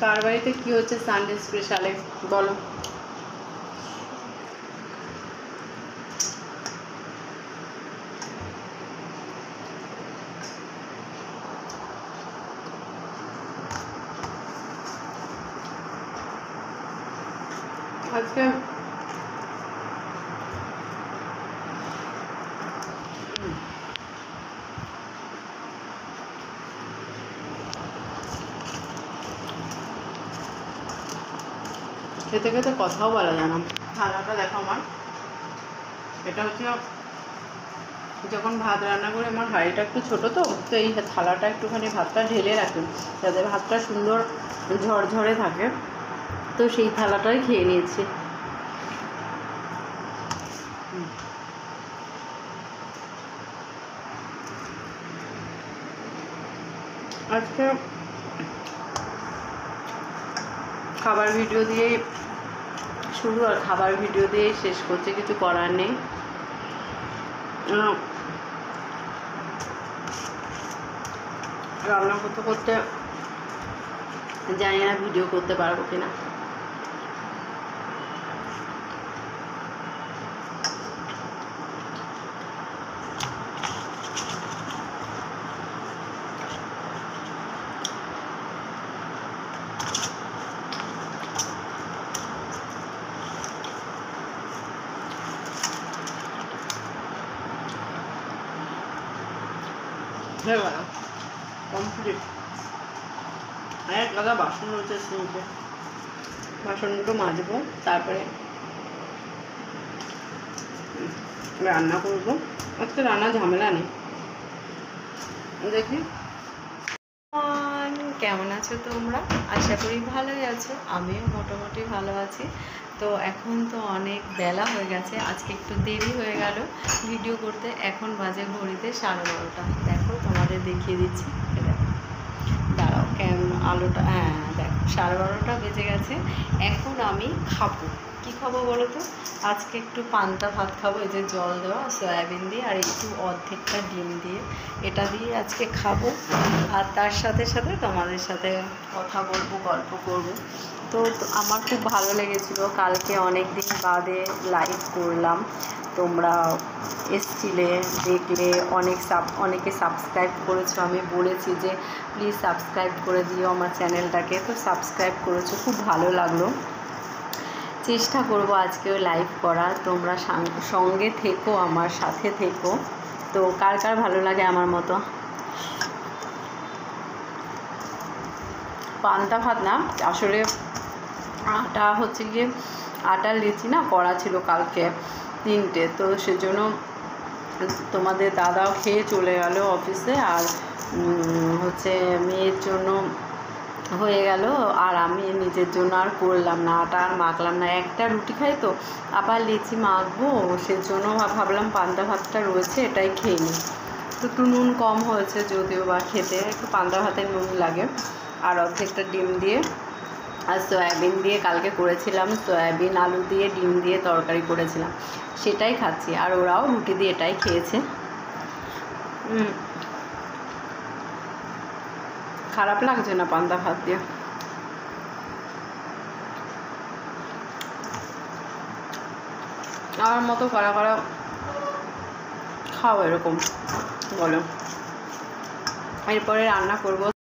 কার বাড়িতে কী হচ্ছে সানডে স্পেশালে বলো। আজকে খেতে খেতে কথাও বলা যায় না। থালাটা দেখো আমার, এটা হচ্ছে যখন ভাত রান্না করে আমার হাঁড়িটা একটু ছোটো, তো এই থালাটা একটুখানি ভাতটা ঢেলে রাখি যাতে ভাতটা সুন্দর ঝরঝরে থাকে, তো সেই থালাটাই খেয়ে নিয়েছি। আজকে খাবার ভিডিও দিয়েই শুরু আর খাবার ভিডিও দিয়েই শেষ করছে, কিছু করার নেই। রান্না করতে করতে জানি না ভিডিও করতে পারবো কিনা। হয়ে গেল কমপ্লিট। এক গাদা বাসন রয়েছে সিঙ্কে, বাসনগুলো মাজবো, তারপরে রান্না করবো। আজকে রান্না ঝামেলা নেই। দেখি কেমন আছো তোমরা, আশা করি ভালোই আছো, আমিও মোটামুটি ভালো আছি। তো এখন তো অনেক বেলা হয়ে গেছে, আজকে একটু দেরি হয়ে গেল ভিডিও করতে। এখন বাজে ঘড়িতে 12:30। দেখো তোমাদের দেখিয়ে দিচ্ছি, দাঁড়াও আলোটা, হ্যাঁ দেখো 12:30 বেজে গেছে। এখন আমি খাবো, কী খাবো বলো তো? আজকে একটু পান্তা ভাত খাবো, এই যে জল দেওয়া সয়াবিন দিয়ে আর একটু অর্ধেকটা ডিম দিয়ে, এটা দিয়ে আজকে খাবো। আর তার সাথে সাথে তোমাদের সাথে কথা বলবো, গল্প করব। তো আমার খুব ভালো লেগেছিলো, কালকে অনেক দিন বাদে লাইভ করলাম, তোমরা এসছিলে, দেখলে, অনেকে সাবস্ক্রাইব করেছো। আমি বলেছি যে প্লিজ সাবস্ক্রাইব করে দিও আমার চ্যানেলটাকে, তো সাবস্ক্রাইব করেছো, খুব ভালো লাগলো। চেষ্টা করব আজকেও লাইভ করার, তোমরা সঙ্গে থেকো, আমার সাথে থেকো। তো কার কার ভালো লাগে আমার মতো পান্তা ভাত? না আসলে আটা হচ্ছে গিয়ে আটার লিচি না করা ছিল কালকে 3টে, তো সেজন্য তোমাদের দাদাও খেয়ে চলে গেল অফিসে, আর হচ্ছে মেয়ের জন্য হয়ে গেল, আর আমি নিজের জন্য আর করলাম না, আটা আর মাখলাম না। একটা রুটি খাই তো আবার লিচি মাখবো, সেজন্য ভাবলাম পান্তা ভাতটা রয়েছে এটাই খেয়ে নিই। তো একটু নুন কম হয়েছে, যদিও বা খেতে একটু পান্তা ভাতের নুন লাগে। আর অর্ধেকটা ডিম দিয়ে আর সয়াবিন দিয়ে কালকে করেছিলাম, সয়াবিন আলু দিয়ে ডিম দিয়ে তরকারি করেছিলাম, সেটাই খাচ্ছি। আর ওরাও রুটি দিয়ে এটাই খেয়েছে। খারাপ লাগছে না পান্তা ভাত দিয়ে? আমার মতো কারা কারা খাও এরকম বলো। এরপরে রান্না করব